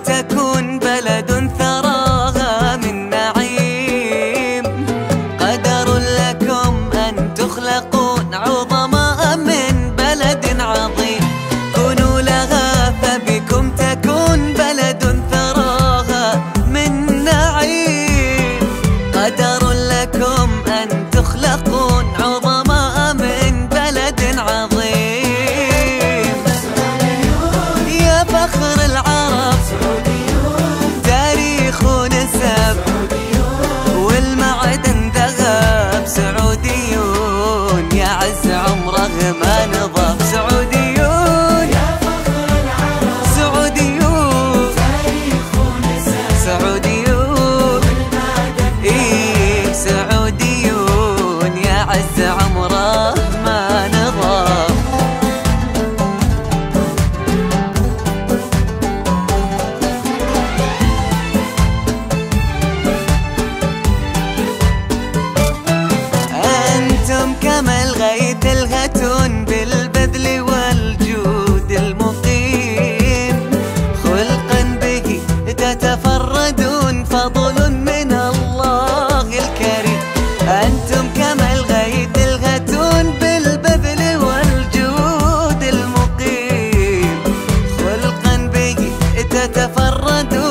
تكون بلد ثراها من نعيم، قدر لكم أن تخلقون عظماء من بلد عظيم. كونوا لها فبكم تكون بلد ثراها من نعيم، قدر لكم أن تخلقون عظماء من بلد عظيم. يا فخر العرب تاريخ ونسب، والمعدن ذهب سعوديون، يا عز عمره ما نضب. سعوديون يا فخر العرب، سعوديون تاريخ ونسب، سعوديون والمعدن سعوديون، يا عز عمره ما نضب. أنتم كما الغيث الهتون بالبذل والجود المقيم، خلقا به تتفردون، فضل من الله الكريم. أنتم كما الغيث الهتون بالبذل والجود المقيم، خلقا به تتفردون،